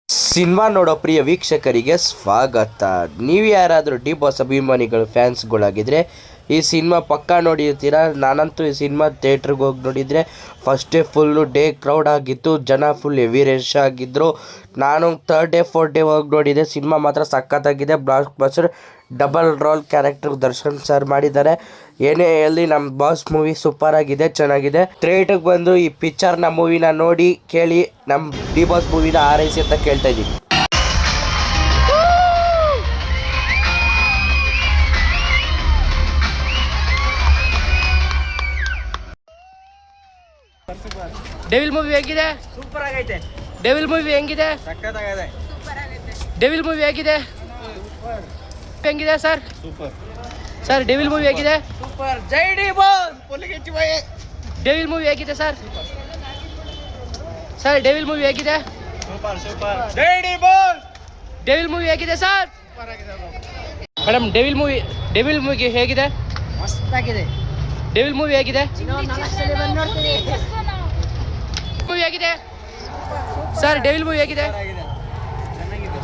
Cinema ನೋಡೋ ಪ್ರಿಯ ವೀಕ್ಷಕರಿಗೆ ಸ್ವಾಗತ. ನೀವು ಯಾರಾದರೂ ಡಿ ಬಾಸ್ ಅಭಿಮಾನಿಗಳು ಫ್ಯಾನ್ಸ್ಗಳಾಗಿದ್ದರೆ ಈ ಸಿನಿಮಾ ಪಕ್ಕಾ ನೋಡಿರ್ತೀರ. ನಾನಂತೂ ಈ ಸಿನಿಮಾ ಥಿಯೇಟ್ರಿಗೆ ಹೋಗಿ ನೋಡಿದರೆ first day full day crowd ಆಗಿತ್ತು, ಜನ ಫುಲ್ ಹೆವಿ ರಶ್ ಆಗಿದ್ದರು. ನಾನು ಥರ್ಡ್ ಡೇ ಫೋರ್ತ್ ಡೇ ಹೋಗಿ ನೋಡಿದೆ. ಸಿನಿಮಾ ಮಾತ್ರ ಸಖತ್ತಾಗಿದೆ. Blockbuster double role character Darshan sir ಮಾಡಿದ್ದಾರೆ. ಏನೇ ಹೇಳಿ ನಮ್ಮ ಬಾಸ್ ಮೂವಿ ಸೂಪರ್ ಆಗಿದೆ, ಚೆನ್ನಾಗಿದೆ. ಥಿಯೇಟ್ರಿಗೆ ಬಂದು ಈ ಪಿಕ್ಚರ್ನ ಮೂವಿನ ನೋಡಿ ಕೇಳಿ ನಮ್ಮ ಡಿ ಬಾಸ್ ಮೂವಿನ ಆರೈಸಿ ಅಂತ ಕೇಳ್ತಾ ಇದ್ದೀನಿ. ಡೆವಿಲ್ ಮೂವಿ ಹೇಗಿದೆ? ಸೂಪರ್ ಆಗೈತೆ. ಡೆವಿಲ್ ಮೂವಿ ಹೆಂಗಿದೆ? ಸಖತ್ತಾಗಿದೆ. ಡೆವಿಲ್ ಮೂವಿ ಹೇಗಿದೆ? ಹೆಂಗಿದೆ sir? Super sir Devil movie ಹೇಗಿದೆ? ಸೂಪರ್. ಜೈ ಡಿ ಬಾಸ್ ಪೊಲಿಗೆಚ್ಚಿ ಬಾಯ್. ಡೆವಿಲ್ ಮೂವಿ ಹೇಗಿದೆ ಸರ್? ಸರ್ ಡೆವಿಲ್ ಮೂವಿ ಹೇಗಿದೆ? Super super. ಜೈ ಡಿ ಬಾಸ್. ಡೆವಿಲ್ ಮೂವಿ ಹೇಗಿದೆ ಸರ್? ಸೂಪರ್ ಆಗಿದೆ ಮೇಡಮ್ ಡೆವಿಲ್ ಮೂವಿ ಹೇಗಿದೆ? ಮಸ್ತಾಗಿದೆ. ಡೆವಿಲ್ ಮೂವಿ ಹೇಗಿದೆ? ಮೂವಿ ಹೇಗಿದೆ ಸರ್? ಡೆವಿಲ್ ಮೂವಿ ಹೇಗಿದೆ?